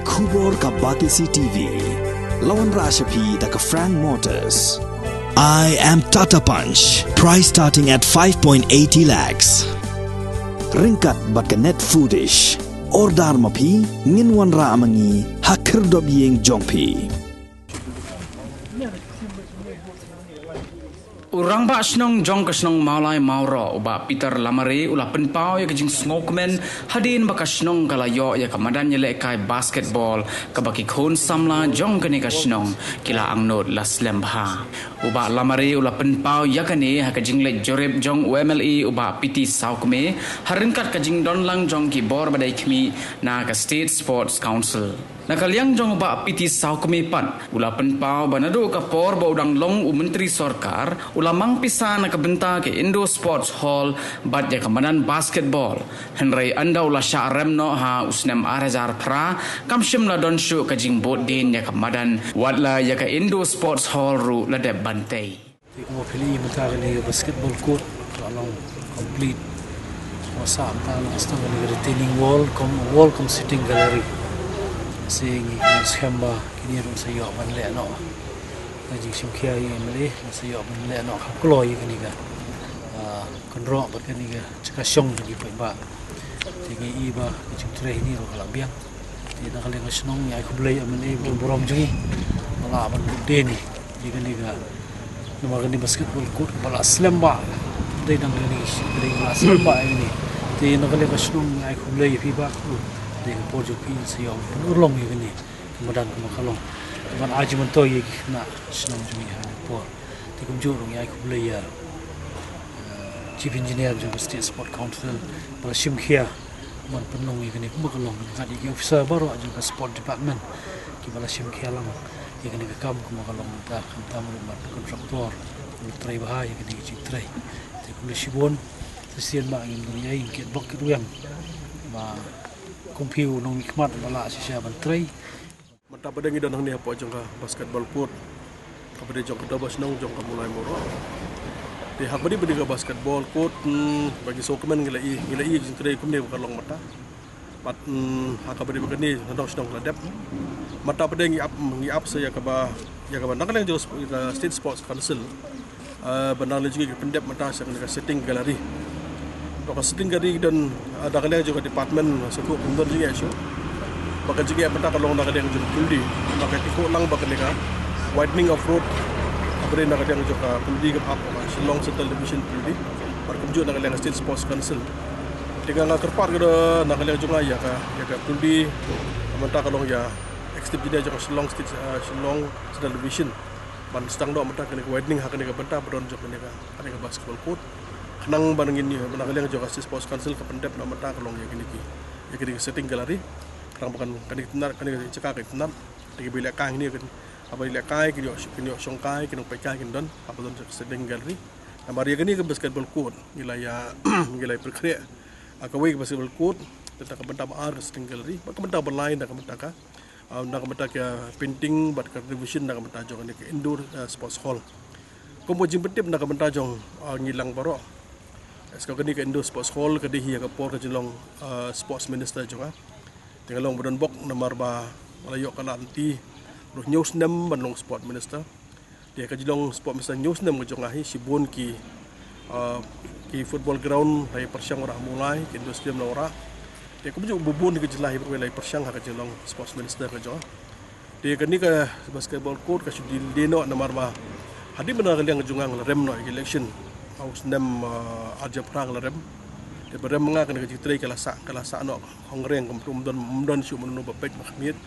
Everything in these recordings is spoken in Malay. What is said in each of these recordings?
Kubor ka Batisi TV. Lawan Rashapi da ka Frank Motors. I am Tata Punch. Price starting at 5.80 lakhs. Ringkat bat ka net foodish. Ordar mapi nginwan ra amangi hakir dob yeng jongpi. Urang ba snong jong ka snong maulai mauro uba Peter Lamare ula penpau ya kajing smokeman hadin ba ka snong kalayo ya kamadan yele kai basketball kabaki khon samla jong kani ka snong kila angnot la slembha uba Lamare ula penpau ya kani ha kajing le joreb jong UMLE uba PT Saukme haringkat kajing donlang jong ki bor badai khmi na ka State Sports Council nakaliang jong ba PT Saukme pan ula penpau banado ka por ba udang long menteri sarkar ulamang pisa na kabenta ke Indo Sports Hall bat ya kamanan basketball Henry anda ula sya remno ha usnem arajar pra kamshim la don shu kajing bot din ya kamadan watla ya ka Indo Sports Hall ru la de bantai mo pili mata ni basketball court along complete wasa amta na stang ni retaining wall come sitting gallery sing schemba kini ron sayo man le no Najik simkia ini masih ada benda nak keluar ini kan, kontrol berkan ini kan, cakap syong lagi pun bah, jadi iba macam tu ini roh kalau biang, jadi nak kalian senang ya aku beli amani berom jungi, malah aman gede ni, jadi ni kan, nama kan ni basketball court, malah slam bah, dari nang ini, dari malah slam bah ini, jadi nak kalian senang ya aku beli iba, dari pojok ini saya penurlong ini, kemudian kemakalong. Man aji mentoh ye na senang jumi hari por. Tikum jorong ya aku beli ya. Chief Engineer juga State Sport Council bala simkhia man penong ye kini kumakalong ngadi ke officer baru juga Sport Department ki bala simkhia lang ye kini ke kam kumakalong ta kam man kontraktor trai bahaya kini cik trai. Tikum le sibon sesian ba ngin dunia ingket blok ruang. Ma kompiu nong nikmat bala sisia ban trai. Mata pada ngi danang ni apa jongka basketball court. Kepada jongka dobas nong jongka mulai moro. Di hak badi badi basketball court bagi sokemen ngilai jing kedai kumne bukan long mata. Pat hak badi begini nong sedang ladap. Mata pada ngi up saya kaba ya kaba nak lang jos State Sports Council. Benar juga pendep mata saya kena setting gallery. Dokar setting gallery dan ada kalian juga department suku kundur juga isu. Bahkan juga apa kalau nak ada yang jumpa puldi, maka tikuk lang bahkan mereka widening of road, apa nak ada yang jumpa puldi ke apa, Shillong Central Division puldi, berkunjung nak ada yang State Sports Council. Jika nak terpar kita nak ada yang jumpa ya ke puldi, maka kalau ya ekstip jadi jumpa Shillong Central Division, ban sedang doa maka kena widening hak kena bentah beron jumpa mereka ada yang basketball court, kenang banding ini, nak ada yang jumpa State Sports Council ke pendep nak maka kalau ya kini setting gallery. Orang bukan kani cakap kan tenat di bilik kai ni kan apa bilik kai kini songkai kini pekai kini don apa don sedang gallery nama dia kini ke basketball court gilaya perkara akawai ke basketball court tentang kebentak ar ke sedang gallery kebentak berlain dah kebentak ya painting buat contribution dah kebentak jong ni ke indoor sports hall kompoji pentip dah kebentak jong ngilang baru sekarang ni ke indoor sports hall ke dihi ke por ke jelong sports minister jong Tengalong badan bok nomor ba malayok kalanti roh news nem banong sport minister dia kajilong sport minister news nem kajong ahi sibun ki football ground lai persiang ora mulai ki industri melora dia kubu bubun ki jelahi berwelai persiang ha kajilong sports minister kajong dia kani ka basketball court ka sudi deno nomor ba hadi benar kalian kajungang rem no election house nem aja perang rem dia berem mengakan ke citrai kalasa no hongreng kemudian siu menunu bapek mahmid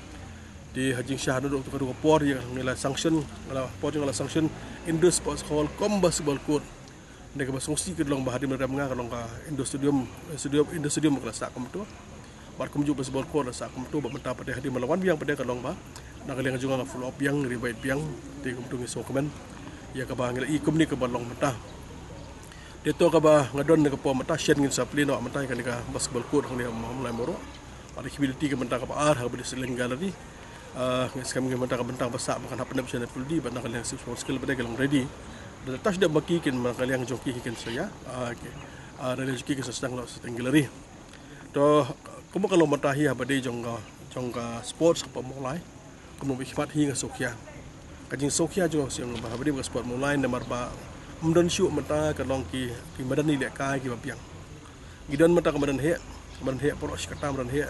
di hajing syah duduk tu kedua por yang nilai sanction kalau por yang nilai sanction Indo Sports Hall basketball court dia ke basungsi ke dalam bahadi mereka mengakan long ka Indo Stadium kalasa kemudian bar kemuju basketball court kalasa kemudian bak mentah pada hadi melawan biang pada kalong ba nak kalian juga full up biang ribait biang di kemudian sokemen ya ke bang ikum ni ke balong mentah dia tu kaba ngadon ke po mata shen ngin sapli no mata kan ka basketball court ni mulai moro ada kibiliti ke menta ka ar ha bodi seling gallery ngeskam ke menta ka bentang basak makan apa nak bisa puldi bana kalian sport skill pada galong ready dah touch dah baki kin kalian joki kin saya okey ada joki ke sedang lo setting gallery to kumo kalau mata hi ha bodi jong jongka sports apa mulai kemudian berkhidmat hingga Sokia kajing Sokia juga siang habadi buka sport mulai namar ba mendon syuk mata kalong ki badan ni lekai ki bapiang gidan mata kemudian he porok sikata kemudian he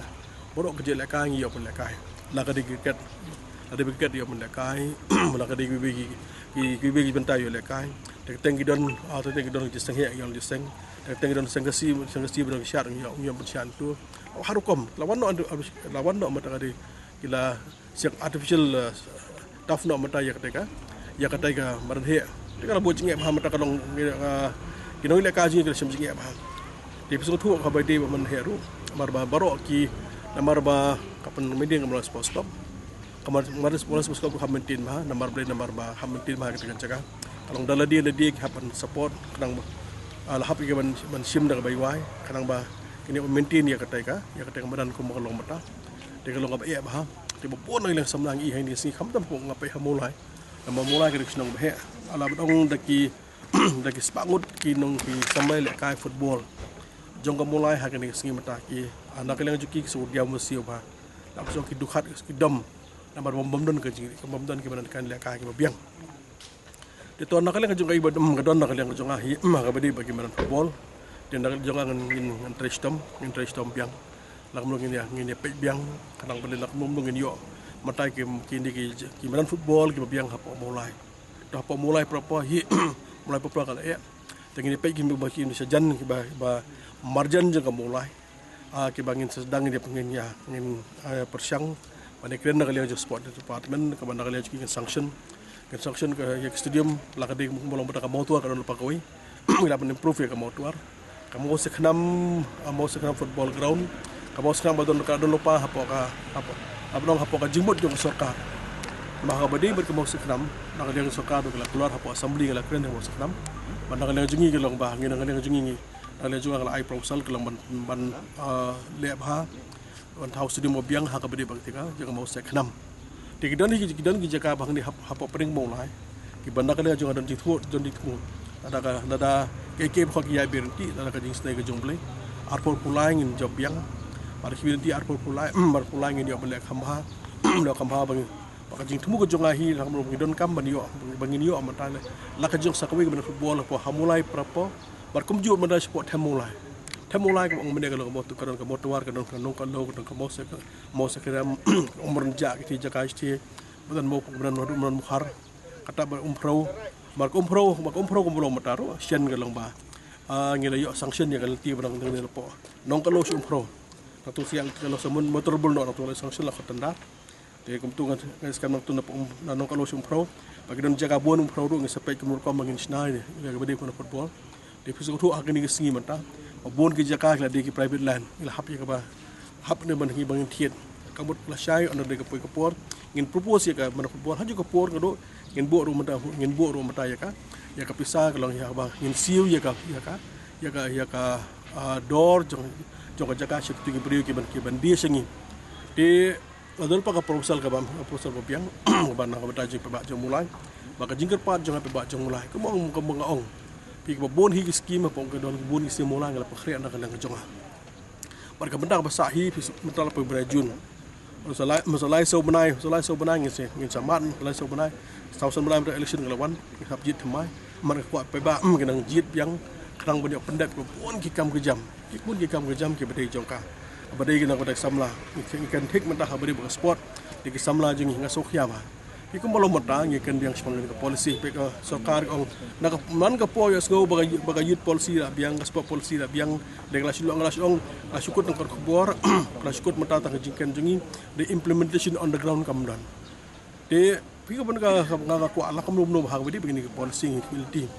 porok kerja lekai ngi yo pun lekai la kadi cricket ada cricket yo pun lekai la kadi bagi bentai yo lekai teng gidan atau teng gidan jiseng he yo jiseng teng gidan sengkasi benar syar yo bersyan tu harukom lawan no mata kadi kila siang artificial tough no mata ya kata badan he kalau buat jingap ham mata kalong kinoi lekai jing kila jingap ham di pesut tu habadi man heru marba barok ki namar ba kapan media ngamul sports club kamar sports club hamentin ma namar ba hamentin ma kita jaga kalau dala dia hapan support kadang lahap ke ban sim dak bai wai kadang ba kini maintain ya kata kamadan ko makalong mata de kalong ba ba de pon nang samlang i hai ni si kham tam ko ngapai hamulai namamulai ke snong ba ala badong daki sepangut ki nong ki sambai lekai football jong ka mulai ha kini singi mata ki anak kelang juki su dia musio ba nak so ki dukhat ki dom namar bom don ke jing bom don ki banan kan lekai ki biang de to nak kelang jong ka ibadom ka don nak kelang jong ahi ma ka badi bagi banan football dan nak jong ngin interest biang lak mlong ngin ya pe biang kadang beli lak mlong ngin yo mata ki ki banan football ki biang ha mulai dah mulai proper hi mulai proper kala ya tengini pe ki bagi Indonesia jan ki ba marjan juga mulai ki bangin sedang dia pengin ya ngin persiang pada keren nak lihat sport department ke mana lihat ki sanction ke ya stadium la ka de molong bata ka motor ka lupa koi ila pen improve ya ka motor kamu seknam football ground kamu seknam badon ka lupa apa ka jimut jong sorka maka badi berkemau seknam nak lihat sorka tu keluar apa assembly kala keren yang seknam mana kala jungi kelong ba ngin kala jungi ada juga kalau ai proposal kalau ban lep ha ban tahu stadium biang ha ka bedi baktika jaga mau sek 6 di kidan ki jaga bang di hapo pering mulai ki banda kala juga dan dithu don dithu ada ke khok ya berhenti ada ka jing snai ke jomble arpol pulai ngin job biang pada ki arpol pulai ngin yo belek khamha lo khamha bang ka jing temu ke jongahi lang mo don kam ban yo bangin yo amata la ka jong sakwi ban football po hamulai prapo berkumjur menda sport temulai ko mende kalau mo tu karon ka motor ka don ka lo ka mo se kram umron ja ki jaga sti bukan mo bukan mukhar kata umpro ko mo mataro sian ka lang ba ngila yo sanction ya kalau ti barang dengan po nong ka lo umpro tu siang kalau semun motor bul no tu sanction la khatanda de kumtungan skam tu na nong ka lo umpro bagi don jaga bon umpro ru ngesepek kemur ko mangin snai ya gede ko football di pusat tu akan disingi mata, bon kerja kah di private land, ila hap ya kaba, hap ni bangi bangin tiet, kabut pelasai anda di kapur, ingin propose ya kah, mana football haju kapur kado, ingin buat rumah mata ya kapisah kalau ya kaba, ingin siu ya kah, door jong jaga syuk tinggi beriu kiban dia sengi, di adol pakai proposal biang, kabana kabata jing pebak jong mulai, baka jingker pat jong pebak jong mulai, kemong ngaong. Pi bon hi scheme pong ke don bon isi mola ngala pakhri anda kala ngajonga barka benda basa hi mental pe berajun masalai so benai ngin saman masalai so benai sausan benai election ngalawan hab jit thmai man ko pe ba nang jit yang kadang banyak pendat bon ki kam kejam ki bedai jongka bedai kena pada samla ikan tik mentah bedai buka sport di samla jeng hingga sokya ba Iku malu mata ngikan biang semangat ke polisi, peka sarkar ong nak man ke po yas ngau bagai youth polisi lah, biang ke sport polisi lah, biang dengan ngalas ong syukut nangkar kubur, syukut mata tang jingkan jengi, the implementation on the ground kamdan. De pika pun ka kuat lah kamu belum hak begini ke polisi militi.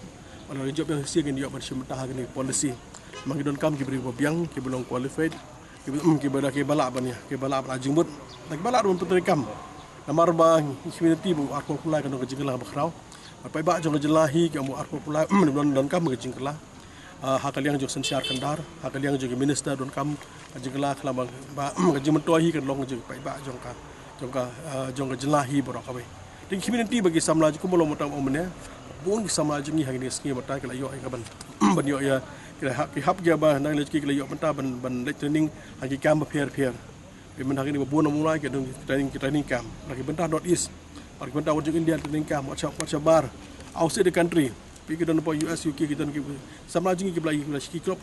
Kalau job yang siang ini job bersih mata begini polisi, mangidon kam kiberi biang kibelong qualified, kibera balak ban ya, balak jingbut, lagi balak untuk terekam. Namar bang community bu arpol pulai kan ke jinglah bakrau pai ba jong jelahi ke mu arpol pulai don kam ke jinglah hakal yang jog sensiar kandar hakal yang jog minister don kam jinglah kelabang ba ke jimtohi kan long jog pai ba jong ke jelahi borok kawe ting community bagi samla ju kumo motam omne bon samla jingi hagini ski mata ke layo ka ban yo ya ki hap ja ba nang leki ke layo mata ban training hagi kam pier Pemang hari ni berbuat mulai ke training camp. Lagi bentah North East, lagi bentah wajib India training camp, macam bar, outside the country. Pergi ke dalam US, UK kita nak sama lagi kita lagi klub,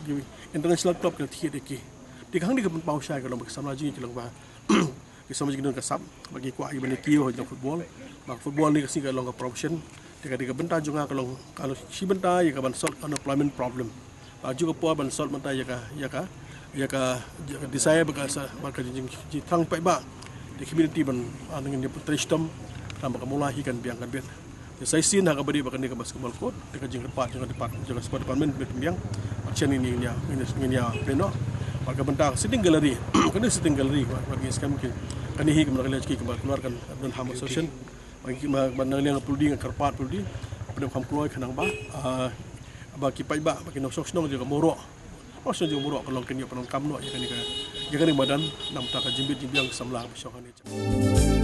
international club kita tiada ke. Di kang ni kita pau syai kalau sama lagi kita langba. Kita sama lagi kita kasap bagi kuat bagi kio dalam football. Mak football ni kasi kalau ke profession. Dia bentah juga kalau si bentah ya kan solve unemployment problem. Juga puan ban solve bentah ya ka desire bagasa jing thang pai ba the community ban dengan dia tristem tambah mulai kan biang kan bet saya sin ha ka badi bakan ka basketball court dekat jing depan jaga sport department bet biang action ini pleno warga bentang sitting gallery kan sitting gallery bagi skam mungkin kan hi ke mereka lagi keluarkan dan ham association bagi bandang yang perlu dengan karpat perlu di pada kam keluar kanang ba bagi pai ba bagi nok sok juga morok. Oh, saya juga murah kalau kena penang kamno, ya kan badan, nam tak jimbit yang samlah besok ni.